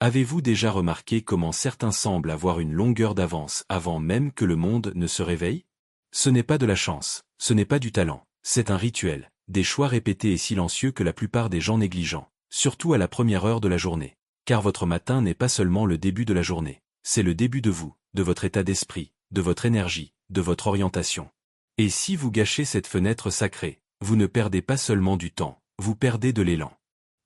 Avez-vous déjà remarqué comment certains semblent avoir une longueur d'avance avant même que le monde ne se réveille? Ce n'est pas de la chance, ce n'est pas du talent, c'est un rituel, des choix répétés et silencieux que la plupart des gens négligent, surtout à la première heure de la journée. Car votre matin n'est pas seulement le début de la journée, c'est le début de vous, de votre état d'esprit, de votre énergie, de votre orientation. Et si vous gâchez cette fenêtre sacrée, vous ne perdez pas seulement du temps, vous perdez de l'élan.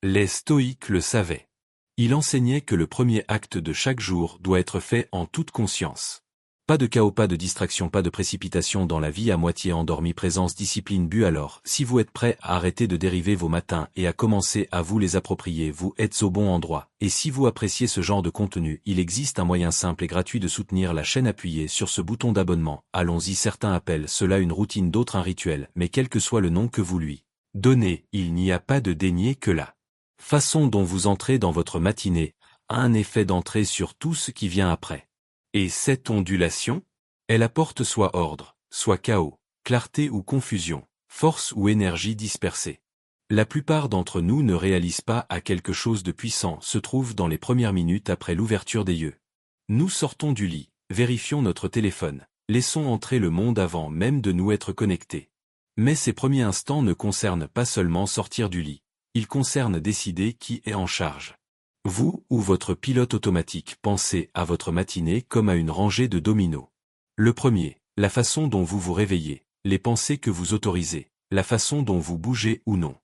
Les stoïques le savaient. Il enseignait que le premier acte de chaque jour doit être fait en toute conscience. Pas de chaos, pas de distraction, pas de précipitation dans la vie à moitié endormie, présence, discipline, but. Alors, si vous êtes prêt à arrêter de dériver vos matins et à commencer à vous les approprier, vous êtes au bon endroit. Et si vous appréciez ce genre de contenu, il existe un moyen simple et gratuit de soutenir la chaîne. Appuyez sur ce bouton d'abonnement. Allons-y, certains appellent cela une routine, d'autres un rituel, mais quel que soit le nom que vous lui donnez, il n'y a pas de dénier que la façon dont vous entrez dans votre matinée a un effet d'entrée sur tout ce qui vient après. Et cette ondulation, elle apporte soit ordre, soit chaos, clarté ou confusion, force ou énergie dispersée. La plupart d'entre nous ne réalisent pas à quelque chose de puissant se trouve dans les premières minutes après l'ouverture des yeux. Nous sortons du lit, vérifions notre téléphone, laissons entrer le monde avant même de nous être connectés. Mais ces premiers instants ne concernent pas seulement sortir du lit, ils concernent décider qui est en charge. Vous ou votre pilote automatique. Pensez à votre matinée comme à une rangée de dominos. Le premier, la façon dont vous vous réveillez, les pensées que vous autorisez, la façon dont vous bougez ou non.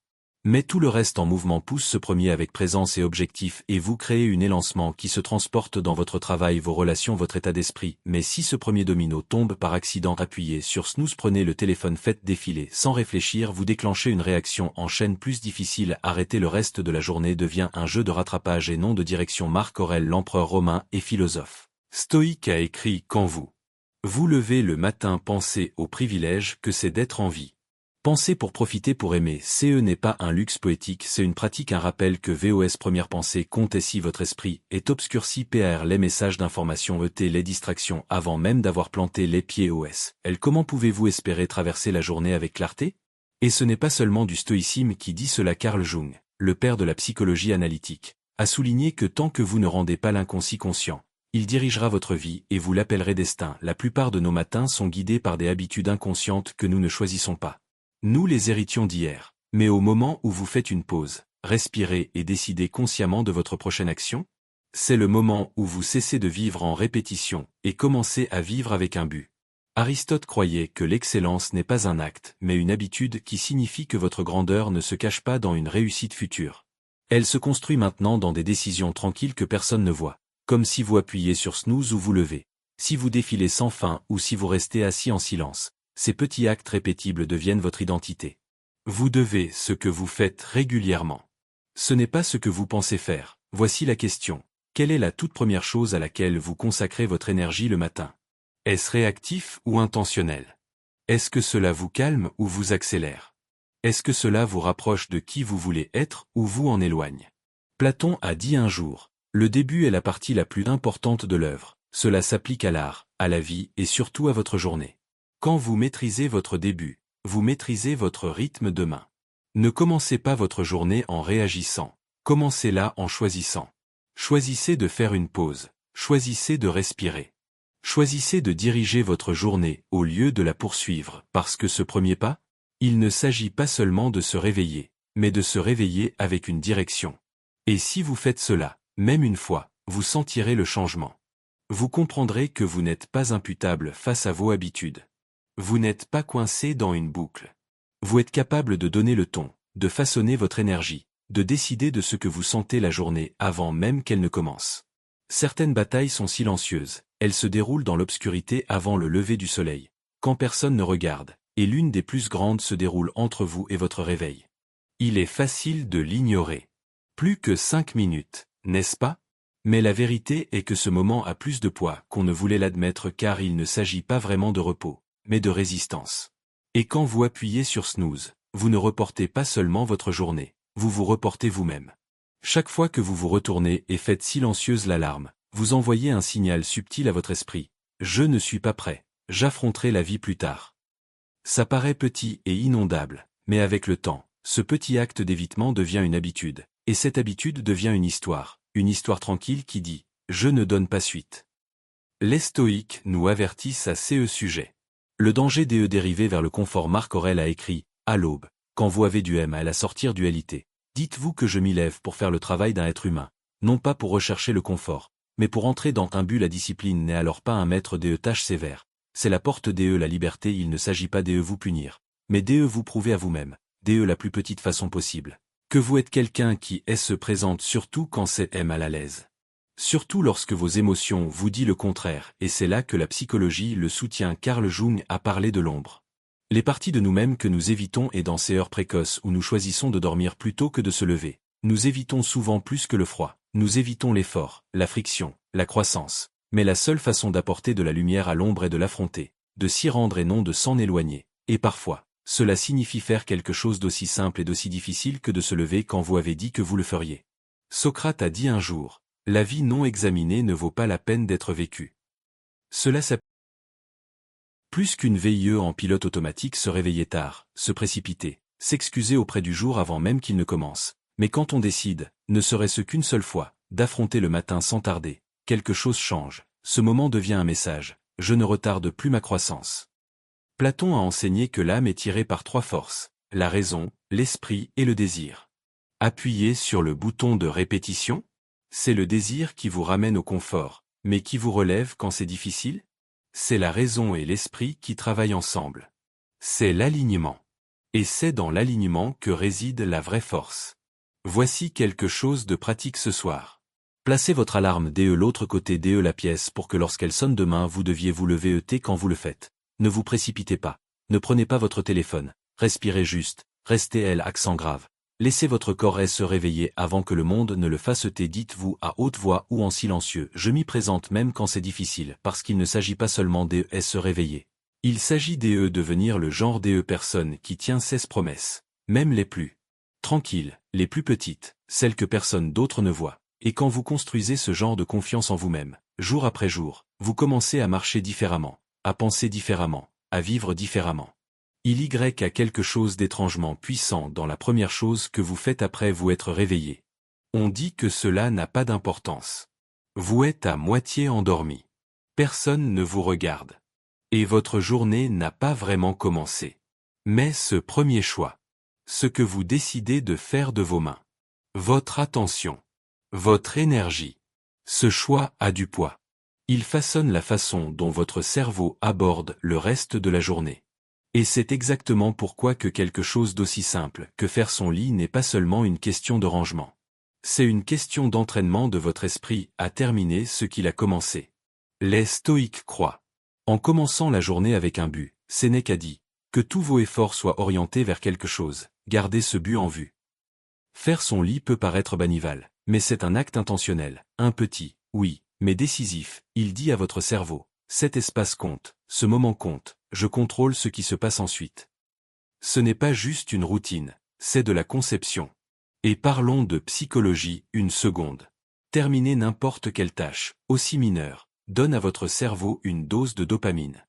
Mais tout le reste en mouvement. Pousse ce premier avec présence et objectif et vous créez un élancement qui se transporte dans votre travail, vos relations, votre état d'esprit. Mais si ce premier domino tombe par accident, appuyez sur snooze, prenez le téléphone, faites défiler. Sans réfléchir, vous déclenchez une réaction en chaîne plus difficile. Arrêter le reste de la journée devient un jeu de rattrapage et non de direction. Marc Aurèle, l'empereur romain et philosophe stoïque, a écrit: quand vous levez le matin, pensez au privilège que c'est d'être en vie. Penser pour profiter, pour aimer. Ce n'est pas un luxe poétique, c'est une pratique, un rappel que vos premières pensées comptent. Et si votre esprit est obscurci par les messages d'information, les distractions, avant même d'avoir planté les pieds comment pouvez-vous espérer traverser la journée avec clarté? Et ce n'est pas seulement du stoïcisme qui dit cela. Carl Jung, le père de la psychologie analytique, a souligné que tant que vous ne rendez pas l'inconscient conscient, il dirigera votre vie et vous l'appellerez destin. La plupart de nos matins sont guidés par des habitudes inconscientes que nous ne choisissons pas. Nous les héritions d'hier, mais au moment où vous faites une pause, respirez et décidez consciemment de votre prochaine action, c'est le moment où vous cessez de vivre en répétition et commencez à vivre avec un but. Aristote croyait que l'excellence n'est pas un acte, mais une habitude, qui signifie que votre grandeur ne se cache pas dans une réussite future. Elle se construit maintenant dans des décisions tranquilles que personne ne voit, comme si vous appuyez sur snooze ou vous levez, si vous défilez sans fin ou si vous restez assis en silence. Ces petits actes répétibles deviennent votre identité. Vous devez ce que vous faites régulièrement. Ce n'est pas ce que vous pensez faire. Voici la question. Quelle est la toute première chose à laquelle vous consacrez votre énergie le matin? Est-ce réactif ou intentionnel? Est-ce que cela vous calme ou vous accélère? Est-ce que cela vous rapproche de qui vous voulez être ou vous en éloigne? Platon a dit un jour, le début est la partie la plus importante de l'œuvre. Cela s'applique à l'art, à la vie et surtout à votre journée. Quand vous maîtrisez votre début, vous maîtrisez votre rythme demain. Ne commencez pas votre journée en réagissant, commencez-la en choisissant. Choisissez de faire une pause, choisissez de respirer. Choisissez de diriger votre journée au lieu de la poursuivre, parce que ce premier pas, il ne s'agit pas seulement de se réveiller, mais de se réveiller avec une direction. Et si vous faites cela, même une fois, vous sentirez le changement. Vous comprendrez que vous n'êtes pas imputable face à vos habitudes. Vous n'êtes pas coincé dans une boucle. Vous êtes capable de donner le ton, de façonner votre énergie, de décider de ce que vous sentez la journée avant même qu'elle ne commence. Certaines batailles sont silencieuses, elles se déroulent dans l'obscurité avant le lever du soleil, quand personne ne regarde, et l'une des plus grandes se déroule entre vous et votre réveil. Il est facile de l'ignorer. Plus que 5 minutes, n'est-ce pas? Mais la vérité est que ce moment a plus de poids qu'on ne voulait l'admettre, car il ne s'agit pas vraiment de repos, mais de résistance. Et quand vous appuyez sur snooze, vous ne reportez pas seulement votre journée, vous vous reportez vous-même. Chaque fois que vous vous retournez et faites silencieuse l'alarme, vous envoyez un signal subtil à votre esprit. Je ne suis pas prêt, j'affronterai la vie plus tard. Ça paraît petit et inondable, mais avec le temps, ce petit acte d'évitement devient une habitude, et cette habitude devient une histoire, une histoire tranquille qui dit « Je ne donne pas suite ». Les stoïques nous avertissent à ce sujet. Le danger des dérivés vers le confort. Marc Aurèle a écrit « À l'aube, quand vous avez du M à la sortir du LIT, dites-vous que je m'y lève pour faire le travail d'un être humain, non pas pour rechercher le confort, mais pour entrer dans un but. La discipline n'est alors pas un maître des tâches sévères. C'est la porte des la liberté. Il ne s'agit pas des vous punir, mais des vous prouver à vous-même, des la plus petite façon possible, que vous êtes quelqu'un qui se présente surtout quand c'est mal à l'aise. Surtout lorsque vos émotions vous disent le contraire, et c'est là que la psychologie le soutient. Carl Jung a parlé de l'ombre. Les parties de nous-mêmes que nous évitons, et dans ces heures précoces où nous choisissons de dormir plutôt que de se lever, nous évitons souvent plus que le froid, nous évitons l'effort, la friction, la croissance. Mais la seule façon d'apporter de la lumière à l'ombre est de l'affronter, de s'y rendre et non de s'en éloigner. Et parfois, cela signifie faire quelque chose d'aussi simple et d'aussi difficile que de se lever quand vous avez dit que vous le feriez. Socrate a dit un jour, « La vie non examinée ne vaut pas la peine d'être vécue ». Cela s'applique. Plus qu'une veille en pilote automatique, se réveiller tard, se précipiter, s'excuser auprès du jour avant même qu'il ne commence. Mais quand on décide, ne serait-ce qu'une seule fois, d'affronter le matin sans tarder, quelque chose change. Ce moment devient un message, je ne retarde plus ma croissance. Platon a enseigné que l'âme est tirée par 3 forces, la raison, l'esprit et le désir. Appuyez sur le bouton de répétition. C'est le désir qui vous ramène au confort, mais qui vous relève quand c'est difficile. C'est la raison et l'esprit qui travaillent ensemble. C'est l'alignement. Et c'est dans l'alignement que réside la vraie force. Voici quelque chose de pratique ce soir. Placez votre alarme de l'autre côté de la pièce pour que lorsqu'elle sonne demain vous deviez vous lever quand vous le faites. Ne vous précipitez pas. Ne prenez pas votre téléphone. Respirez juste. Restez accent grave. Laissez votre corps se réveiller avant que le monde ne le fasse. Dites-vous à haute voix ou en silencieux. Je m'y présente même quand c'est difficile, parce qu'il ne s'agit pas seulement de se réveiller. Il s'agit de devenir le genre de personne qui tient ses promesses. Même les plus tranquilles, les plus petites, celles que personne d'autre ne voit. Et quand vous construisez ce genre de confiance en vous-même, jour après jour, vous commencez à marcher différemment, à penser différemment, à vivre différemment. Il a quelque chose d'étrangement puissant dans la première chose que vous faites après vous être réveillé. On dit que cela n'a pas d'importance. Vous êtes à moitié endormi. Personne ne vous regarde. Et votre journée n'a pas vraiment commencé. Mais ce premier choix, ce que vous décidez de faire de vos mains, votre attention, votre énergie, ce choix a du poids. Il façonne la façon dont votre cerveau aborde le reste de la journée. Et c'est exactement pourquoi que quelque chose d'aussi simple que faire son lit n'est pas seulement une question de rangement. C'est une question d'entraînement de votre esprit à terminer ce qu'il a commencé. Les stoïques croient. En commençant la journée avec un but, Sénèque a dit, que tous vos efforts soient orientés vers quelque chose, gardez ce but en vue. Faire son lit peut paraître banal, mais c'est un acte intentionnel, un petit, oui, mais décisif. Il dit à votre cerveau, cet espace compte, ce moment compte, je contrôle ce qui se passe ensuite. Ce n'est pas juste une routine, c'est de la conception. Et parlons de psychologie une seconde. Terminer n'importe quelle tâche, aussi mineure, donne à votre cerveau une dose de dopamine.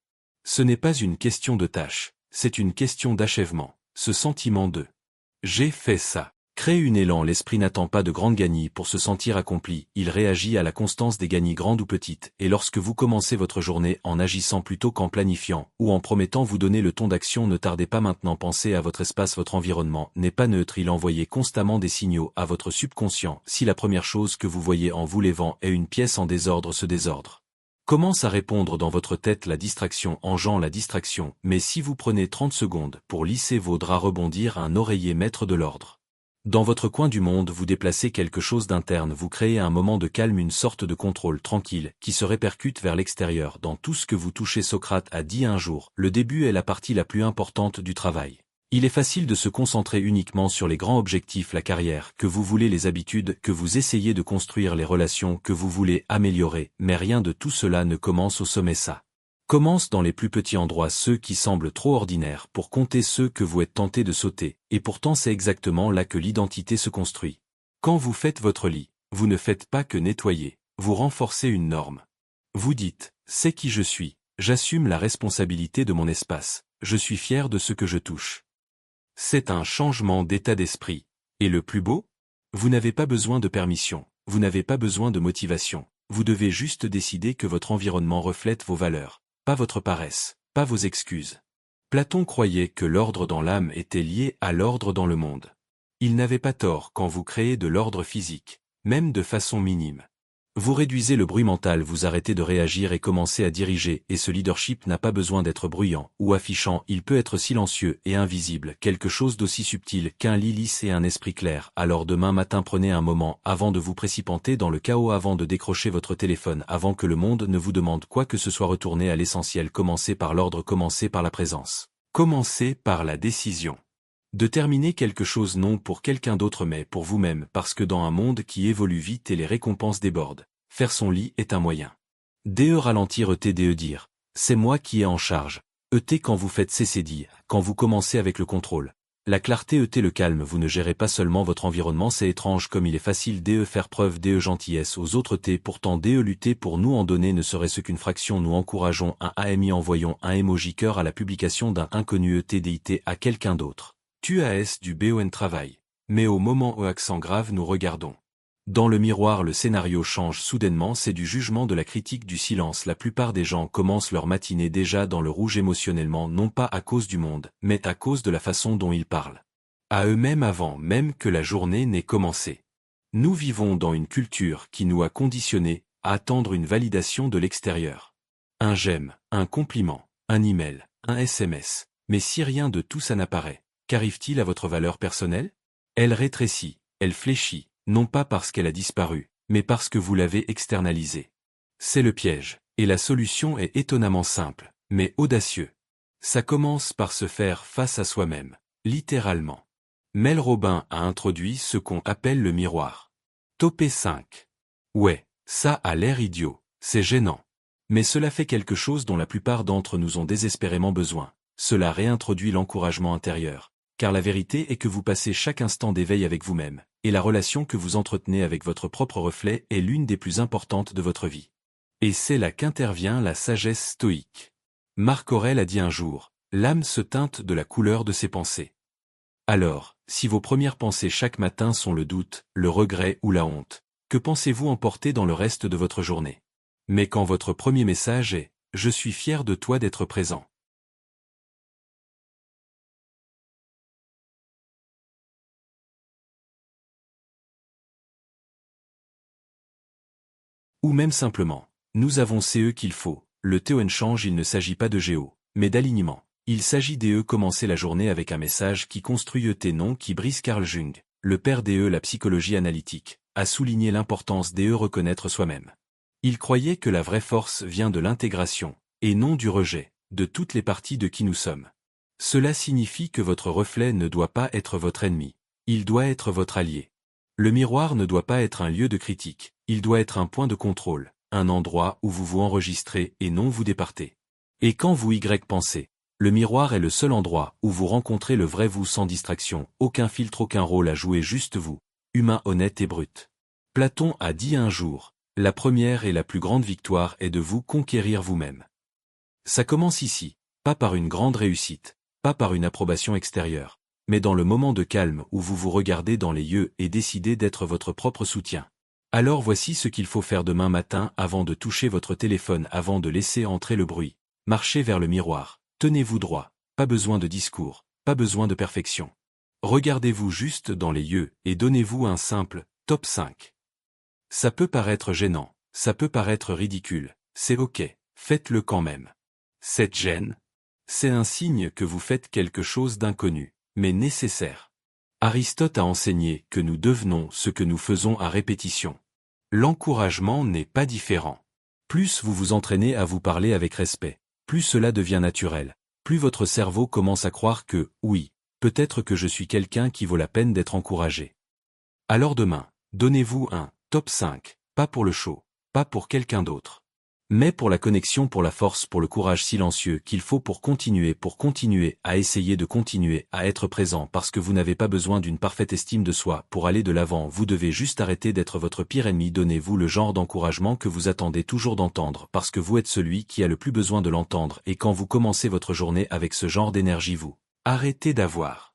Ce n'est pas une question de tâche, c'est une question d'achèvement, ce sentiment de « j'ai fait ça ». Crée une élan. L'esprit n'attend pas de grandes gagnies pour se sentir accompli, il réagit à la constance des gagnies grandes ou petites, et lorsque vous commencez votre journée en agissant plutôt qu'en planifiant, ou en promettant vous donner le ton d'action, ne tardez pas maintenant. Pensez à votre espace. Votre environnement n'est pas neutre, il envoie constamment des signaux à votre subconscient. Si la première chose que vous voyez en vous levant est une pièce en désordre, ce désordre commence à répondre dans votre tête. La distraction engendre la distraction, mais si vous prenez 30 secondes pour lisser vos draps, rebondir un oreiller, mettre de l'ordre dans votre coin du monde, vous déplacez quelque chose d'interne, vous créez un moment de calme, une sorte de contrôle tranquille, qui se répercute vers l'extérieur dans tout ce que vous touchez. Socrate a dit un jour, le début est la partie la plus importante du travail. Il est facile de se concentrer uniquement sur les grands objectifs, la carrière que vous voulez, les habitudes que vous essayez de construire, les relations que vous voulez améliorer, mais rien de tout cela ne commence au sommet. Ça commence dans les plus petits endroits, ceux qui semblent trop ordinaires pour compter ceux que vous êtes tenté de sauter, et pourtant c'est exactement là que l'identité se construit. Quand vous faites votre lit, vous ne faites pas que nettoyer, vous renforcez une norme. Vous dites, c'est qui je suis, j'assume la responsabilité de mon espace, je suis fier de ce que je touche. C'est un changement d'état d'esprit. Et le plus beau? Vous n'avez pas besoin de permission, Vous n'avez pas besoin de motivation. Vous devez juste décider que votre environnement reflète vos valeurs, pas votre paresse, pas vos excuses. Platon croyait que l'ordre dans l'âme était lié à l'ordre dans le monde. Il n'avait pas tort quand vous créez de l'ordre physique, même de façon minime. Vous réduisez le bruit mental, vous arrêtez de réagir et commencez à diriger, et ce leadership n'a pas besoin d'être bruyant ou affichant, il peut être silencieux et invisible, quelque chose d'aussi subtil qu'un lit lisse et un esprit clair. Alors demain matin prenez un moment avant de vous précipiter dans le chaos, avant de décrocher votre téléphone, avant que le monde ne vous demande quoi que ce soit, retournez à l'essentiel, commencez par l'ordre, commencez par la présence. Commencez par la décision de terminer quelque chose, non pour quelqu'un d'autre mais pour vous-même, parce que dans un monde qui évolue vite et les récompenses débordent, faire son lit est un moyen. Ralentir, dire, c'est moi qui ai en charge. Quand vous faites cesser dire, quand vous commencez avec le contrôle. La clarté, le calme, vous ne gérez pas seulement votre environnement, c'est étrange comme il est facile faire preuve gentillesse aux autres, pourtant lutter pour nous en donner ne serait-ce qu'une fraction, nous encourageons un AMI, envoyons un emoji cœur à la publication d'un inconnu TDIT à quelqu'un d'autre. Tu as du BON travail. Mais au moment où accent grave nous regardons. Dans le miroir, le scénario change soudainement, c'est du jugement, de la critique, du silence. La plupart des gens commencent leur matinée déjà dans le rouge émotionnellement, non pas à cause du monde, mais à cause de la façon dont ils parlent. À eux-mêmes avant même que la journée n'ait commencé. Nous vivons dans une culture qui nous a conditionnés à attendre une validation de l'extérieur. Un j'aime, un compliment, un email, un SMS. Mais si rien de tout ça n'apparaît, qu'arrive-t-il à votre valeur personnelle? Elle rétrécit, elle fléchit, non pas parce qu'elle a disparu, mais parce que vous l'avez externalisée. C'est le piège, et la solution est étonnamment simple, mais audacieux. Ça commence par se faire face à soi-même, littéralement. Mel Robin a introduit ce qu'on appelle le miroir. Topé 5. Ouais, ça a l'air idiot, c'est gênant. Mais cela fait quelque chose dont la plupart d'entre nous ont désespérément besoin. Cela réintroduit l'encouragement intérieur. Car la vérité est que vous passez chaque instant d'éveil avec vous-même, et la relation que vous entretenez avec votre propre reflet est l'une des plus importantes de votre vie. Et c'est là qu'intervient la sagesse stoïque. Marc Aurèle a dit un jour, « L'âme se teinte de la couleur de ses pensées. » Alors, si vos premières pensées chaque matin sont le doute, le regret ou la honte, que pensez-vous emporter dans le reste de votre journée? Mais quand votre premier message est « Je suis fier de toi d'être présent », ou même simplement, nous avons ce qu'il faut, le TON change, il ne s'agit pas de géo, mais d'alignement. Il s'agit commencer la journée avec un message qui construit non qui brise. Carl Jung, le père la psychologie analytique, a souligné l'importance reconnaître soi-même. Il croyait que la vraie force vient de l'intégration, et non du rejet, de toutes les parties de qui nous sommes. Cela signifie que votre reflet ne doit pas être votre ennemi, il doit être votre allié. Le miroir ne doit pas être un lieu de critique, il doit être un point de contrôle, un endroit où vous vous enregistrez et non vous départez. Et quand vous pensez, le miroir est le seul endroit où vous rencontrez le vrai vous sans distraction, aucun filtre, aucun rôle à jouer, juste vous, humain honnête et brut. Platon a dit un jour, la première et la plus grande victoire est de vous conquérir vous-même. Ça commence ici, pas par une grande réussite, pas par une approbation extérieure, mais dans le moment de calme où vous vous regardez dans les yeux et décidez d'être votre propre soutien. Alors voici ce qu'il faut faire demain matin avant de toucher votre téléphone, avant de laisser entrer le bruit. Marchez vers le miroir, tenez-vous droit, pas besoin de discours, pas besoin de perfection. Regardez-vous juste dans les yeux et donnez-vous un simple « top 5 ». Ça peut paraître gênant, ça peut paraître ridicule, c'est ok, faites-le quand même. Cette gêne, c'est un signe que vous faites quelque chose d'inconnu, mais nécessaire. Aristote a enseigné que nous devenons ce que nous faisons à répétition. L'encouragement n'est pas différent. Plus vous vous entraînez à vous parler avec respect, plus cela devient naturel, plus votre cerveau commence à croire que, oui, peut-être que je suis quelqu'un qui vaut la peine d'être encouragé. Alors demain, donnez-vous un top 5, pas pour le show, pas pour quelqu'un d'autre, mais pour la connexion, pour la force, pour le courage silencieux qu'il faut pour continuer à essayer de continuer à être présent, parce que vous n'avez pas besoin d'une parfaite estime de soi pour aller de l'avant, vous devez juste arrêter d'être votre pire ennemi. Donnez-vous le genre d'encouragement que vous attendez toujours d'entendre, parce que vous êtes celui qui a le plus besoin de l'entendre, et quand vous commencez votre journée avec ce genre d'énergie, vous arrêtez d'avoir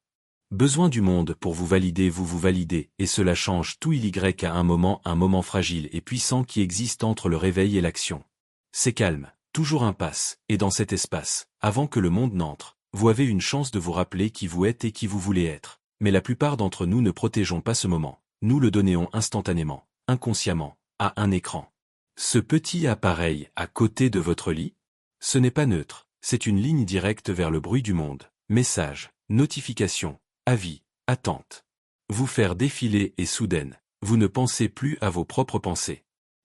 Besoin du monde pour vous valider, vous vous validez, et cela change tout. Il y a un moment fragile et puissant qui existe entre le réveil et l'action. C'est calme, toujours impasse, et dans cet espace, avant que le monde n'entre, vous avez une chance de vous rappeler qui vous êtes et qui vous voulez être. Mais la plupart d'entre nous ne protégeons pas ce moment, nous le donnons instantanément, inconsciemment, à un écran. Ce petit appareil à côté de votre lit, ce n'est pas neutre, c'est une ligne directe vers le bruit du monde. Messages, notifications, avis, attente. Vous faire défiler et soudaine, vous ne pensez plus à vos propres pensées.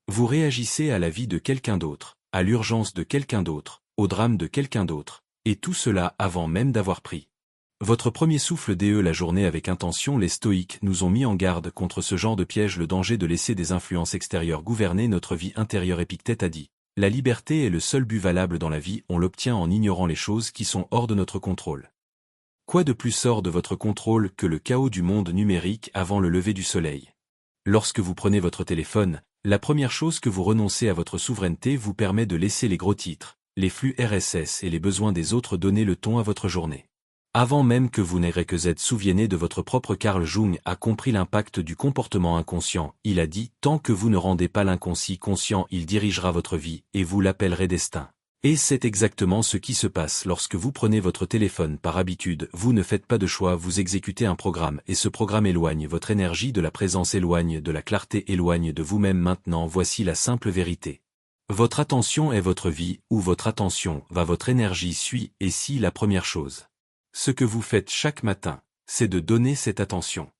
Vous réagissez à la vie de quelqu'un d'autre, à l'urgence de quelqu'un d'autre, au drame de quelqu'un d'autre, et tout cela avant même d'avoir pris votre premier souffle. La journée avec intention. Les stoïques nous ont mis en garde contre ce genre de piège, le danger de laisser des influences extérieures gouverner notre vie intérieure. Épictète a dit: la liberté est le seul but valable dans la vie, on l'obtient en ignorant les choses qui sont hors de notre contrôle. Quoi de plus hors de votre contrôle que le chaos du monde numérique avant le lever du soleil? Lorsque vous prenez votre téléphone, la première chose que vous renoncez à votre souveraineté vous permet de laisser les gros titres, les flux RSS et les besoins des autres donner le ton à votre journée. Avant même que vous n'ayez que Z, souvenez de votre propre. Carl Jung a compris l'impact du comportement inconscient. Il a dit: tant que vous ne rendez pas l'inconscient conscient, il dirigera votre vie, et vous l'appellerez destin. Et c'est exactement ce qui se passe lorsque vous prenez votre téléphone par habitude. Vous ne faites pas de choix, vous exécutez un programme, et ce programme éloigne votre énergie de la présence, éloigne de la clarté, éloigne de vous-même. Maintenant, voici la simple vérité. Votre attention est votre vie, où votre attention va, votre énergie suit, et si la première chose, ce que vous faites chaque matin, c'est de donner cette attention.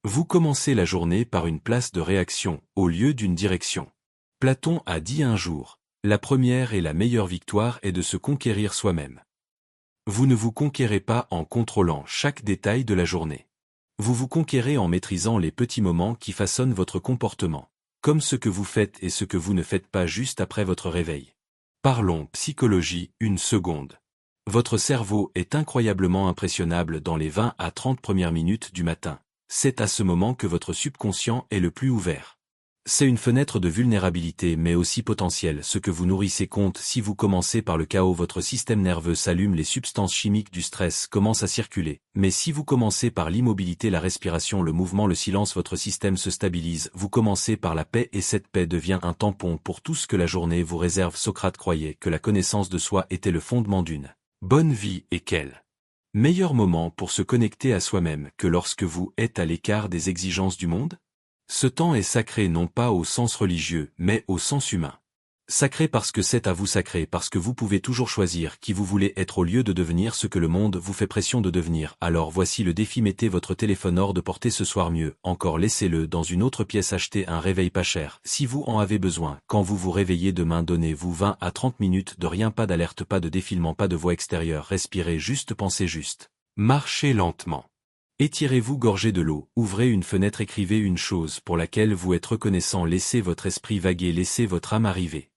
Vous commencez la journée par une place de réaction, au lieu d'une direction. Platon a dit un jour: la première et la meilleure victoire est de se conquérir soi-même. Vous ne vous conquérez pas en contrôlant chaque détail de la journée. Vous vous conquérez en maîtrisant les petits moments qui façonnent votre comportement, comme ce que vous faites et ce que vous ne faites pas juste après votre réveil. Parlons psychologie, une seconde. Votre cerveau est incroyablement impressionnable dans les 20 à 30 premières minutes du matin. C'est à ce moment que votre subconscient est le plus ouvert. C'est une fenêtre de vulnérabilité mais aussi potentielle. Ce que vous nourrissez compte. Si vous commencez par le chaos, votre système nerveux s'allume, les substances chimiques du stress commencent à circuler. Mais si vous commencez par l'immobilité, la respiration, le mouvement, le silence, votre système se stabilise. Vous commencez par la paix et cette paix devient un tampon pour tout ce que la journée vous réserve. Socrate croyait que la connaissance de soi était le fondement d'une bonne vie, et quel meilleur moment pour se connecter à soi-même que lorsque vous êtes à l'écart des exigences du monde? Ce temps est sacré non pas au sens religieux, mais au sens humain. Sacré parce que c'est à vous, sacré parce que vous pouvez toujours choisir qui vous voulez être au lieu de devenir ce que le monde vous fait pression de devenir. Alors voici le défi: mettez votre téléphone hors de portée ce soir, mieux encore laissez-le dans une autre pièce, achetez un réveil pas cher si vous en avez besoin. Quand vous vous réveillez demain, donnez-vous 20 à 30 minutes de rien, pas d'alerte, pas de défilement, pas de voix extérieure, respirez juste, pensez juste. Marchez lentement. Étirez-vous, gorgez de l'eau, ouvrez une fenêtre, écrivez une chose pour laquelle vous êtes reconnaissant, laissez votre esprit vaguer, laissez votre âme arriver.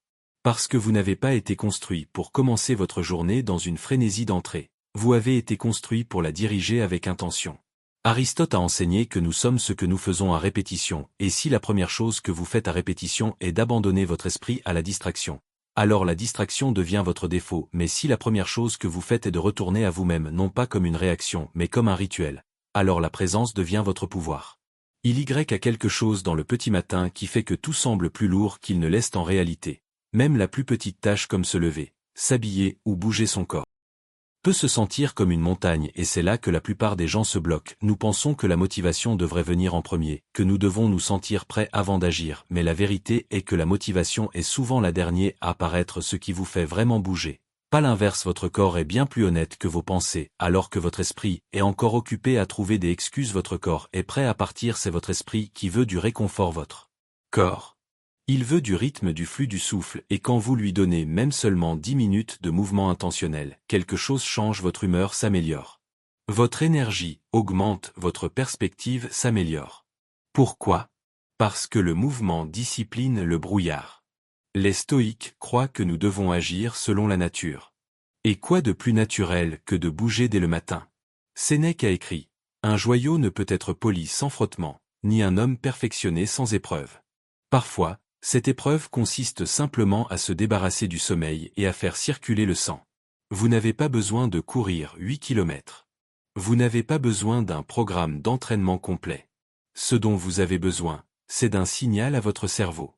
Parce que vous n'avez pas été construit pour commencer votre journée dans une frénésie d'entrée, vous avez été construit pour la diriger avec intention. Aristote a enseigné que nous sommes ce que nous faisons à répétition, et si la première chose que vous faites à répétition est d'abandonner votre esprit à la distraction, alors la distraction devient votre défaut. Mais si la première chose que vous faites est de retourner à vous-même, non pas comme une réaction, mais comme un rituel, alors la présence devient votre pouvoir. Il y a quelque chose dans le petit matin qui fait que tout semble plus lourd qu'il ne l'est en réalité. Même la plus petite tâche comme se lever, s'habiller ou bouger son corps peut se sentir comme une montagne, et c'est là que la plupart des gens se bloquent. Nous pensons que la motivation devrait venir en premier, que nous devons nous sentir prêts avant d'agir, mais la vérité est que la motivation est souvent la dernière à apparaître. Ce qui vous fait vraiment bouger, pas l'inverse. Votre corps est bien plus honnête que vos pensées, alors que votre esprit est encore occupé à trouver des excuses. Votre corps est prêt à partir, c'est votre esprit qui veut du réconfort. Votre corps, il veut du rythme, du flux, du souffle, et quand vous lui donnez même seulement 10 minutes de mouvement intentionnel, quelque chose change, votre humeur s'améliore. Votre énergie augmente, votre perspective s'améliore. Pourquoi? Parce que le mouvement discipline le brouillard. Les stoïques croient que nous devons agir selon la nature. Et quoi de plus naturel que de bouger dès le matin? Sénèque a écrit: un joyau ne peut être poli sans frottement, ni un homme perfectionné sans épreuve. Parfois, cette épreuve consiste simplement à se débarrasser du sommeil et à faire circuler le sang. Vous n'avez pas besoin de courir 8 km. Vous n'avez pas besoin d'un programme d'entraînement complet. Ce dont vous avez besoin, c'est d'un signal à votre cerveau.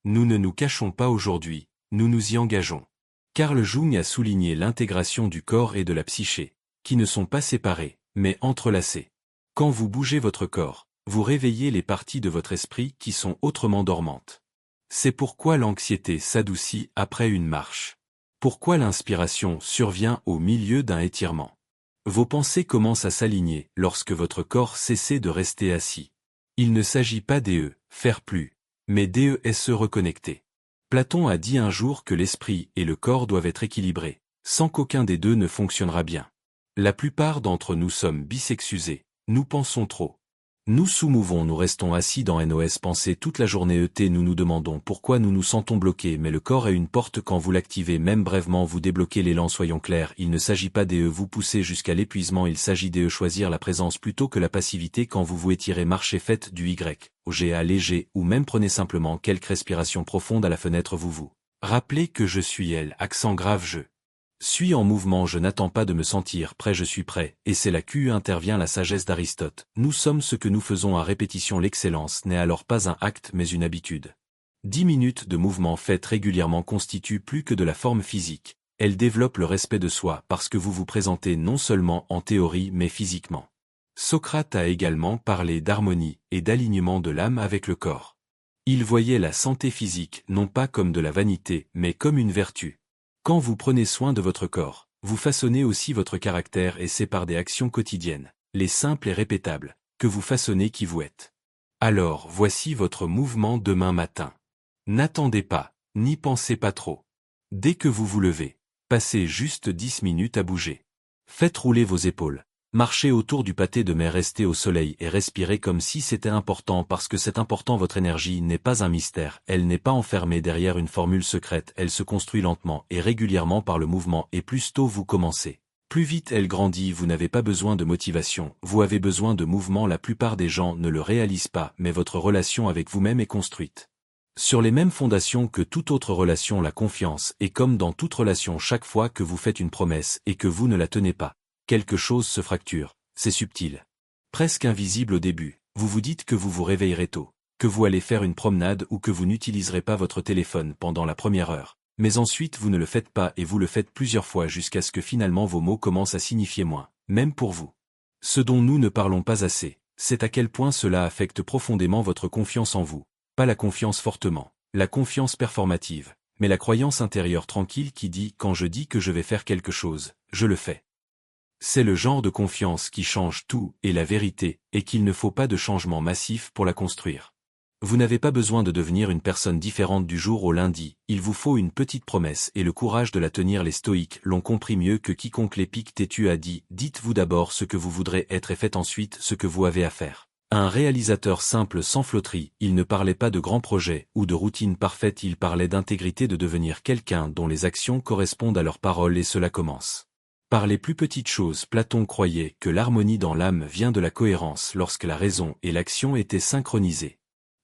Nous ne nous cachons pas aujourd'hui, nous nous y engageons. Carl Jung a souligné l'intégration du corps et de la psyché, qui ne sont pas séparés, mais entrelacés. Quand vous bougez votre corps, vous réveillez les parties de votre esprit qui sont autrement dormantes. C'est pourquoi l'anxiété s'adoucit après une marche. Pourquoi l'inspiration survient au milieu d'un étirement. Vos pensées commencent à s'aligner lorsque votre corps cesse de rester assis. Il ne s'agit pas faire plus, mais se reconnecter. Platon a dit un jour que l'esprit et le corps doivent être équilibrés, sans qu'aucun des deux ne fonctionnera bien. La plupart d'entre nous sommes bisexusés, nous pensons trop. Nous sous-mouvons, nous restons assis dans nos pensées toute la journée nous nous demandons pourquoi nous nous sentons bloqués mais le corps est une porte quand vous l'activez même brièvement vous débloquez l'élan soyons clairs il ne s'agit pas vous pousser jusqu'à l'épuisement il s'agit choisir la présence plutôt que la passivité quand vous vous étirez marchez faites du YOGA léger ou même prenez simplement quelques respirations profondes à la fenêtre vous rappelez que je suis accent grave je suis en mouvement, je n'attends pas de me sentir prêt, je suis prêt, et c'est là qu'u intervient la sagesse d'Aristote. Nous sommes ce que nous faisons à répétition, l'excellence n'est alors pas un acte mais une habitude. 10 minutes de mouvement faites régulièrement constituent plus que de la forme physique, elles développent le respect de soi parce que vous vous présentez non seulement en théorie mais physiquement. Socrate a également parlé d'harmonie et d'alignement de l'âme avec le corps. Il voyait la santé physique non pas comme de la vanité mais comme une vertu. Quand vous prenez soin de votre corps, vous façonnez aussi votre caractère et c'est par des actions quotidiennes, les simples et répétables, que vous façonnez qui vous êtes. Alors voici votre mouvement demain matin. N'attendez pas, n'y pensez pas trop. Dès que vous vous levez, passez juste 10 minutes à bouger. Faites rouler vos épaules. Marchez autour du pâté de mer, restez au soleil et respirez comme si c'était important parce que c'est important. Votre énergie n'est pas un mystère, elle n'est pas enfermée derrière une formule secrète, elle se construit lentement et régulièrement par le mouvement et plus tôt vous commencez, plus vite elle grandit. Vous n'avez pas besoin de motivation, vous avez besoin de mouvement. La plupart des gens ne le réalisent pas mais votre relation avec vous-même est construite sur les mêmes fondations que toute autre relation, la confiance, et comme dans toute relation chaque fois que vous faites une promesse et que vous ne la tenez pas, quelque chose se fracture, c'est subtil. Presque invisible au début, vous vous dites que vous vous réveillerez tôt, que vous allez faire une promenade ou que vous n'utiliserez pas votre téléphone pendant la première heure, mais ensuite vous ne le faites pas et vous le faites plusieurs fois jusqu'à ce que finalement vos mots commencent à signifier moins, même pour vous. Ce dont nous ne parlons pas assez, c'est à quel point cela affecte profondément votre confiance en vous, pas la confiance fortement, la confiance performative, mais la croyance intérieure tranquille qui dit « quand je dis que je vais faire quelque chose, je le fais ». C'est le genre de confiance qui change tout et la vérité est qu'il ne faut pas de changement massif pour la construire. Vous n'avez pas besoin de devenir une personne différente du jour au lundi, il vous faut une petite promesse et le courage de la tenir. Les stoïques l'ont compris mieux que quiconque. L'Épictétus a dit « Dites-vous d'abord ce que vous voudrez être et faites ensuite ce que vous avez à faire ». Un réalisateur simple sans flotterie, il ne parlait pas de grands projets ou de routine parfaite, il parlait d'intégrité, de devenir quelqu'un dont les actions correspondent à leurs paroles et cela commence par les plus petites choses. Platon croyait que l'harmonie dans l'âme vient de la cohérence lorsque la raison et l'action étaient synchronisées.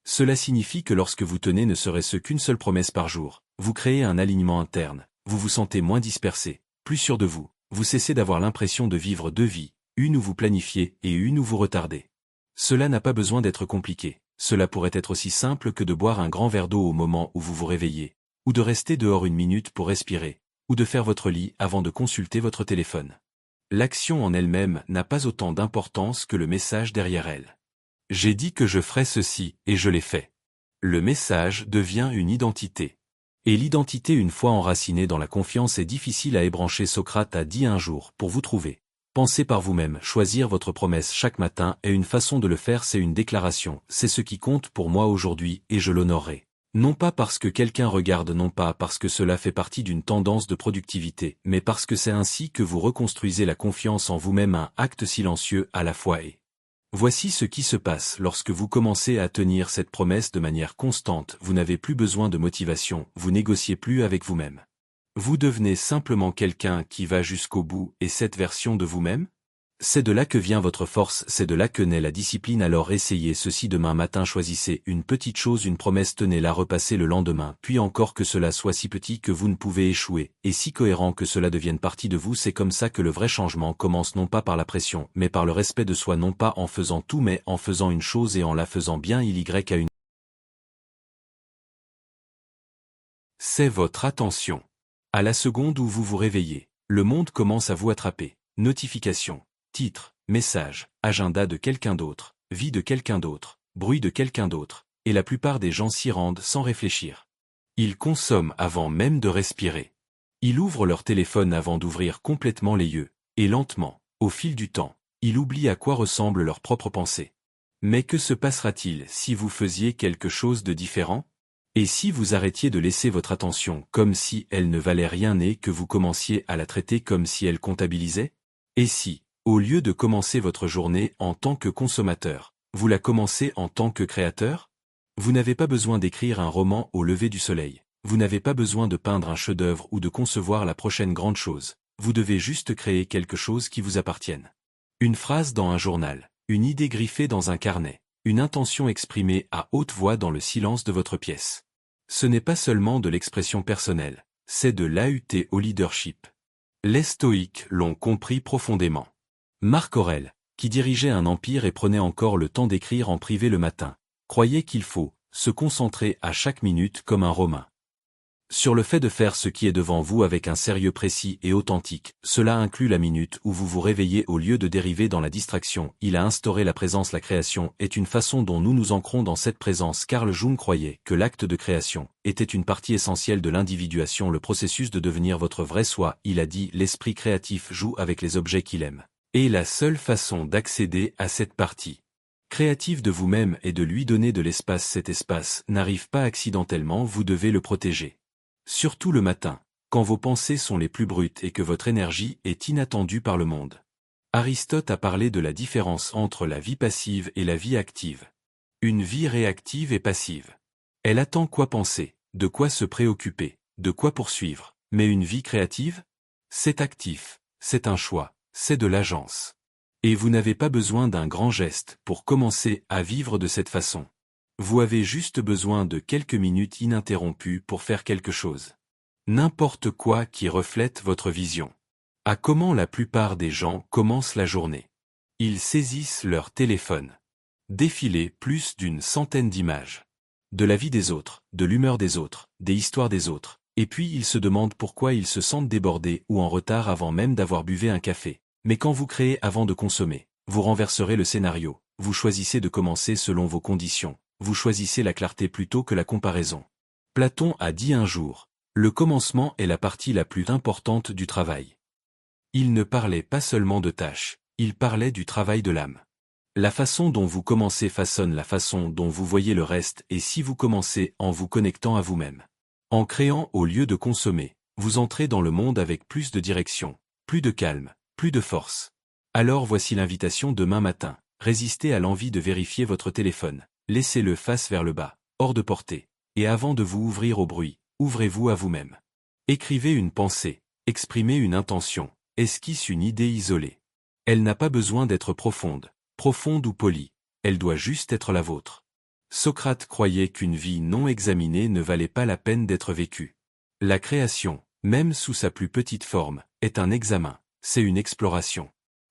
Cela signifie que lorsque vous tenez ne serait-ce qu'une seule promesse par jour, vous créez un alignement interne, vous vous sentez moins dispersé, plus sûr de vous, vous cessez d'avoir l'impression de vivre deux vies, une où vous planifiez et une où vous retardez. Cela n'a pas besoin d'être compliqué, cela pourrait être aussi simple que de boire un grand verre d'eau au moment où vous vous réveillez, ou de rester dehors une minute pour respirer, ou de faire votre lit avant de consulter votre téléphone. L'action en elle-même n'a pas autant d'importance que le message derrière elle. J'ai dit que je ferais ceci, et je l'ai fait. Le message devient une identité. Et l'identité une fois enracinée dans la confiance est difficile à ébrancher. Socrate a dit un jour, pour vous trouver, pensez par vous-même, choisir votre promesse chaque matin est une façon de le faire, c'est une déclaration, c'est ce qui compte pour moi aujourd'hui et je l'honorerai. Non pas parce que quelqu'un regarde, non pas parce que cela fait partie d'une tendance de productivité, mais parce que c'est ainsi que vous reconstruisez la confiance en vous-même, un acte silencieux à la fois et. Voici ce qui se passe lorsque vous commencez à tenir cette promesse de manière constante, vous n'avez plus besoin de motivation, vous négociez plus avec vous-même. Vous devenez simplement quelqu'un qui va jusqu'au bout et cette version de vous-même, C'est de là que vient votre force, c'est de là que naît la discipline. Alors essayez ceci demain matin, choisissez une petite chose, une promesse, tenez-la, repassez le lendemain, puis encore que cela soit si petit que vous ne pouvez échouer, et si cohérent que cela devienne partie de vous. C'est comme ça que le vrai changement commence, non pas par la pression, mais par le respect de soi, non pas en faisant tout mais en faisant une chose et en la faisant bien. Il y a une. C'est votre attention. À la seconde où vous vous réveillez, le monde commence à vous attraper. Notifications, titres, messages, agenda de quelqu'un d'autre, vie de quelqu'un d'autre, bruit de quelqu'un d'autre, et la plupart des gens s'y rendent sans réfléchir. Ils consomment avant même de respirer. Ils ouvrent leur téléphone avant d'ouvrir complètement les yeux, et lentement, au fil du temps, ils oublient à quoi ressemblent leurs propres pensées. Mais que se passera-t-il si vous faisiez quelque chose de différent ? Et si vous arrêtiez de laisser votre attention comme si elle ne valait rien et que vous commenciez à la traiter comme si elle comptabilisait ? Et si, au lieu de commencer votre journée en tant que consommateur, vous la commencez en tant que créateur ? Vous n'avez pas besoin d'écrire un roman au lever du soleil. Vous n'avez pas besoin de peindre un chef-d'œuvre ou de concevoir la prochaine grande chose. Vous devez juste créer quelque chose qui vous appartienne. Une phrase dans un journal, une idée griffée dans un carnet, une intention exprimée à haute voix dans le silence de votre pièce. Ce n'est pas seulement de l'expression personnelle, c'est de l'AUT au leadership. Les stoïques l'ont compris profondément. Marc Aurèle, qui dirigeait un empire et prenait encore le temps d'écrire en privé le matin, croyait qu'il faut se concentrer à chaque minute comme un Romain. Sur le fait de faire ce qui est devant vous avec un sérieux précis et authentique, cela inclut la minute où vous vous réveillez au lieu de dériver dans la distraction. Il a instauré la présence. La création est une façon dont nous nous ancrons dans cette présence. Carl Jung croyait que l'acte de création était une partie essentielle de l'individuation, le processus de devenir votre vrai soi. Il a dit: l'esprit créatif joue avec les objets qu'il aime. Et la seule façon d'accéder à cette partie créative de vous-même est de lui donner de l'espace. Cet espace n'arrive pas accidentellement, vous devez le protéger. Surtout le matin, quand vos pensées sont les plus brutes et que votre énergie est inattendue par le monde. Aristote a parlé de la différence entre la vie passive et la vie active. Une vie réactive et passive. Elle attend quoi penser, de quoi se préoccuper, de quoi poursuivre. Mais une vie créative ? C'est actif, c'est un choix, c'est de l'agence. Et vous n'avez pas besoin d'un grand geste pour commencer à vivre de cette façon. Vous avez juste besoin de quelques minutes ininterrompues pour faire quelque chose. N'importe quoi qui reflète votre vision. À comment la plupart des gens commencent la journée. Ils saisissent leur téléphone. Défiler plus d'une centaine d'images. De la vie des autres, de l'humeur des autres, des histoires des autres. Et puis ils se demandent pourquoi ils se sentent débordés ou en retard avant même d'avoir buvé un café. Mais quand vous créez avant de consommer, vous renverserez le scénario. Vous choisissez de commencer selon vos conditions. Vous choisissez la clarté plutôt que la comparaison. Platon a dit un jour, le commencement est la partie la plus importante du travail. Il ne parlait pas seulement de tâches, il parlait du travail de l'âme. La façon dont vous commencez façonne la façon dont vous voyez le reste, et si vous commencez en vous connectant à vous-même, en créant au lieu de consommer, vous entrez dans le monde avec plus de direction, plus de calme, plus de force. Alors voici l'invitation demain matin, résistez à l'envie de vérifier votre téléphone. Laissez-le face vers le bas, hors de portée, et avant de vous ouvrir au bruit, ouvrez-vous à vous-même. Écrivez une pensée, exprimez une intention, esquisse une idée isolée. Elle n'a pas besoin d'être profonde ou polie, elle doit juste être la vôtre. Socrate croyait qu'une vie non examinée ne valait pas la peine d'être vécue. La création, même sous sa plus petite forme, est un examen, c'est une exploration.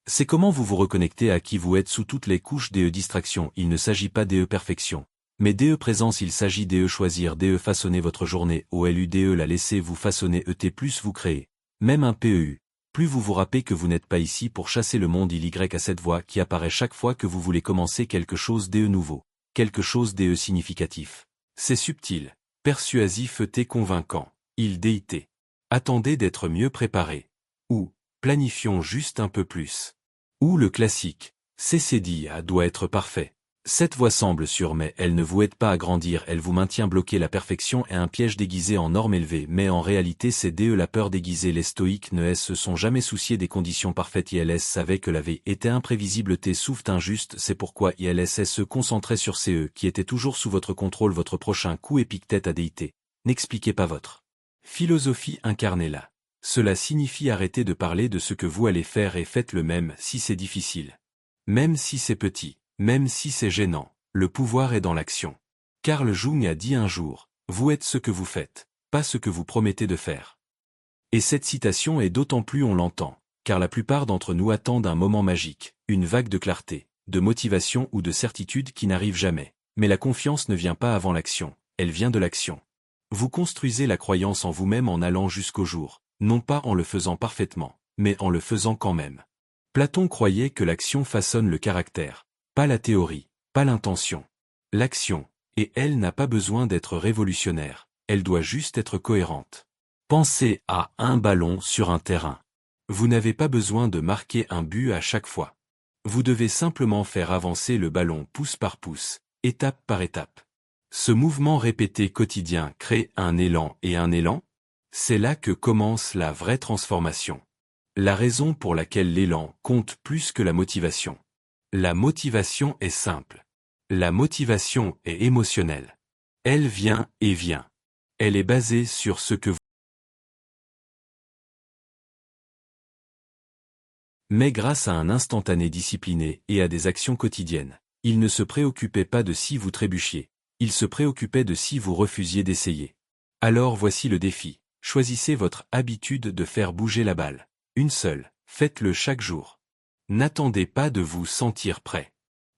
C'est comment vous vous reconnectez à qui vous êtes sous toutes les couches des distractions. Il ne s'agit pas des perfection, mais des présence. Il s'agit des choisir, des façonner votre journée. OLUDE la laisser vous façonner. Plus vous créez, même un PEU, plus vous vous rappelez que vous n'êtes pas ici pour chasser le monde. Il y a cette voix qui apparaît chaque fois que vous voulez commencer quelque chose de nouveau, quelque chose de significatif. C'est subtil, persuasif et convaincant. Il déité. Attendez d'être mieux préparé. Ou, planifions juste un peu plus. Ou le classique, CCDA doit être parfait. Cette voix semble sûre mais elle ne vous aide pas à grandir, elle vous maintient bloqué. La perfection est un piège déguisé en norme élevée, mais en réalité c'est la peur déguisée. Les stoïques ne se sont jamais souciés des conditions parfaites. Ils savaient que la vie était imprévisible, souffle injuste, c'est pourquoi ils se concentraient sur CE qui étaient toujours sous votre contrôle. Votre prochain coup Épictète à déité. N'expliquez pas votre philosophie, incarnez-la. Cela signifie arrêter de parler de ce que vous allez faire et faites-le même si c'est difficile. Même si c'est petit, même si c'est gênant, le pouvoir est dans l'action. Carl Jung a dit un jour, « Vous êtes ce que vous faites, pas ce que vous promettez de faire. » Et cette citation est d'autant plus on l'entend, car la plupart d'entre nous attendent un moment magique, une vague de clarté, de motivation ou de certitude qui n'arrive jamais. Mais la confiance ne vient pas avant l'action, elle vient de l'action. Vous construisez la croyance en vous-même en allant jusqu'au jour, non pas en le faisant parfaitement, mais en le faisant quand même. Platon croyait que l'action façonne le caractère, pas la théorie, pas l'intention. L'action, et elle n'a pas besoin d'être révolutionnaire, elle doit juste être cohérente. Pensez à un ballon sur un terrain. Vous n'avez pas besoin de marquer un but à chaque fois. Vous devez simplement faire avancer le ballon pouce par pouce, étape par étape. Ce mouvement répété quotidien crée un élan et un élan. C'est là que commence la vraie transformation. La raison pour laquelle l'élan compte plus que la motivation. La motivation est simple. La motivation est émotionnelle. Elle vient et vient. Elle est basée sur ce que vous... Mais grâce à un instantané discipliné et à des actions quotidiennes, il ne se préoccupait pas de si vous trébuchiez, il se préoccupait de si vous refusiez d'essayer. Alors voici le défi, choisissez votre habitude de faire bouger la balle. Une seule, faites-le chaque jour. N'attendez pas de vous sentir prêt.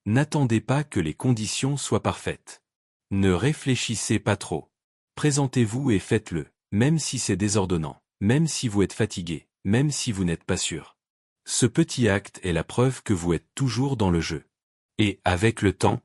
N'attendez pas que les conditions soient parfaites. Ne réfléchissez pas trop. Présentez-vous et faites-le, même si c'est désordonnant, même si vous êtes fatigué, même si vous n'êtes pas sûr. Ce petit acte est la preuve que vous êtes toujours dans le jeu. Et, avec le temps,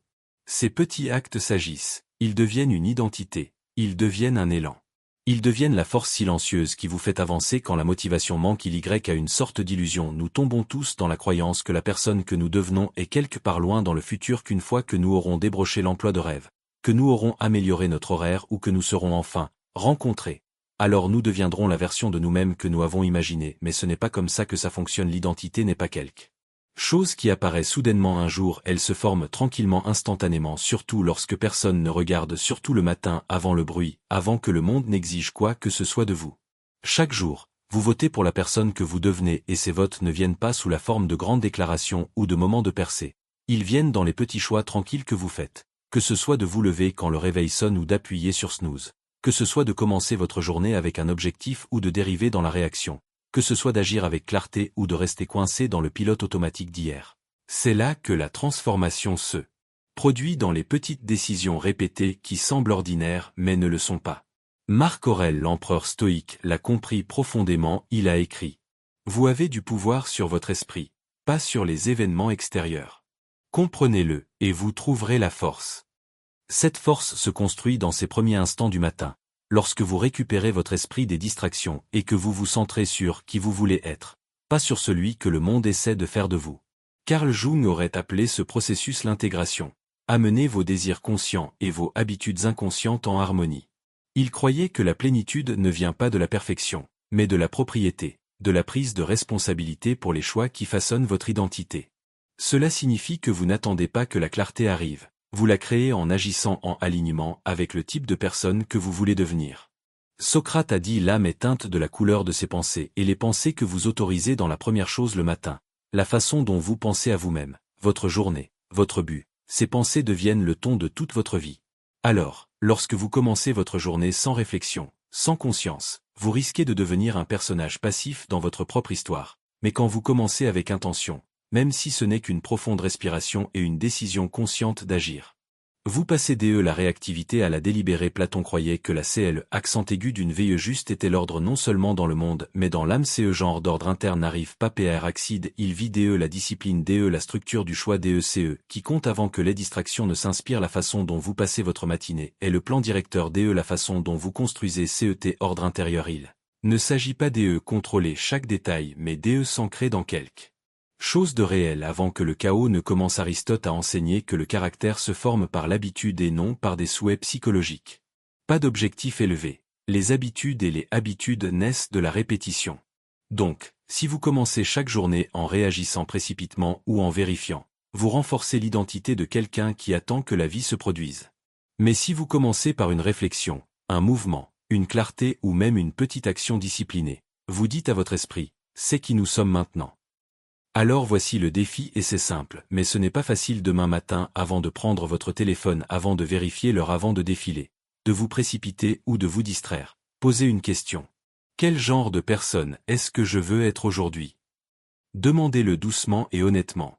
ces petits actes s'agissent, ils deviennent une identité, ils deviennent un élan. Ils deviennent la force silencieuse qui vous fait avancer quand la motivation manque. Il y a une sorte d'illusion. Nous tombons tous dans la croyance que la personne que nous devenons est quelque part loin dans le futur, qu'une fois que nous aurons débroché l'emploi de rêve, que nous aurons amélioré notre horaire ou que nous serons enfin rencontrés, alors nous deviendrons la version de nous-mêmes que nous avons imaginée. Mais ce n'est pas comme ça que ça fonctionne. L'identité n'est pas quelque chose qui apparaît soudainement un jour, elle se forme tranquillement, instantanément, surtout lorsque personne ne regarde, surtout le matin, avant le bruit, avant que le monde n'exige quoi que ce soit de vous. Chaque jour, vous votez pour la personne que vous devenez et ces votes ne viennent pas sous la forme de grandes déclarations ou de moments de percée. Ils viennent dans les petits choix tranquilles que vous faites, que ce soit de vous lever quand le réveil sonne ou d'appuyer sur snooze, que ce soit de commencer votre journée avec un objectif ou de dériver dans la réaction, que ce soit d'agir avec clarté ou de rester coincé dans le pilote automatique d'hier. C'est là que la transformation se produit, dans les petites décisions répétées qui semblent ordinaires mais ne le sont pas. Marc Aurèle, l'empereur stoïque, l'a compris profondément. Il a écrit « Vous avez du pouvoir sur votre esprit, pas sur les événements extérieurs. Comprenez-le, et vous trouverez la force. » Cette force se construit dans ces premiers instants du matin, lorsque vous récupérez votre esprit des distractions et que vous vous centrez sur qui vous voulez être, pas sur celui que le monde essaie de faire de vous. Carl Jung aurait appelé ce processus l'intégration. Amenez vos désirs conscients et vos habitudes inconscientes en harmonie. Il croyait que la plénitude ne vient pas de la perfection, mais de la propriété, de la prise de responsabilité pour les choix qui façonnent votre identité. Cela signifie que vous n'attendez pas que la clarté arrive. Vous la créez en agissant en alignement avec le type de personne que vous voulez devenir. Socrate a dit: l'âme est teinte de la couleur de ses pensées, et les pensées que vous autorisez dans la première chose le matin, la façon dont vous pensez à vous-même, votre journée, votre but, ces pensées deviennent le ton de toute votre vie. Alors, lorsque vous commencez votre journée sans réflexion, sans conscience, vous risquez de devenir un personnage passif dans votre propre histoire, mais quand vous commencez avec intention, même si ce n'est qu'une profonde respiration et une décision consciente d'agir, vous passez de la réactivité à la délibérée. Platon croyait que la CL, accent aigu d'une VE juste, était l'ordre non seulement dans le monde, mais dans l'âme. Ce genre d'ordre interne n'arrive pas par accident, il vit la discipline, la structure du choix, qui compte avant que les distractions ne s'inspirent. La façon dont vous passez votre matinée est le plan directeur, la façon dont vous construisez cet ordre intérieur. Il ne s'agit pas contrôler chaque détail, mais s'ancrer dans quelque chose de réel avant que le chaos ne commence. Aristote a enseigné que le caractère se forme par l'habitude et non par des souhaits psychologiques. Pas d'objectif élevé. Les habitudes et les habitudes naissent de la répétition. Donc, si vous commencez chaque journée en réagissant précipitamment ou en vérifiant, vous renforcez l'identité de quelqu'un qui attend que la vie se produise. Mais si vous commencez par une réflexion, un mouvement, une clarté ou même une petite action disciplinée, Vous dites à votre esprit, c'est qui nous sommes maintenant. Alors voici le défi et c'est simple, mais ce n'est pas facile demain matin avant de prendre votre téléphone, avant de vérifier l'heure, avant de défiler, de vous précipiter ou de vous distraire. Posez une question. Quel genre de personne est-ce que je veux être aujourd'hui? Demandez-le doucement et honnêtement.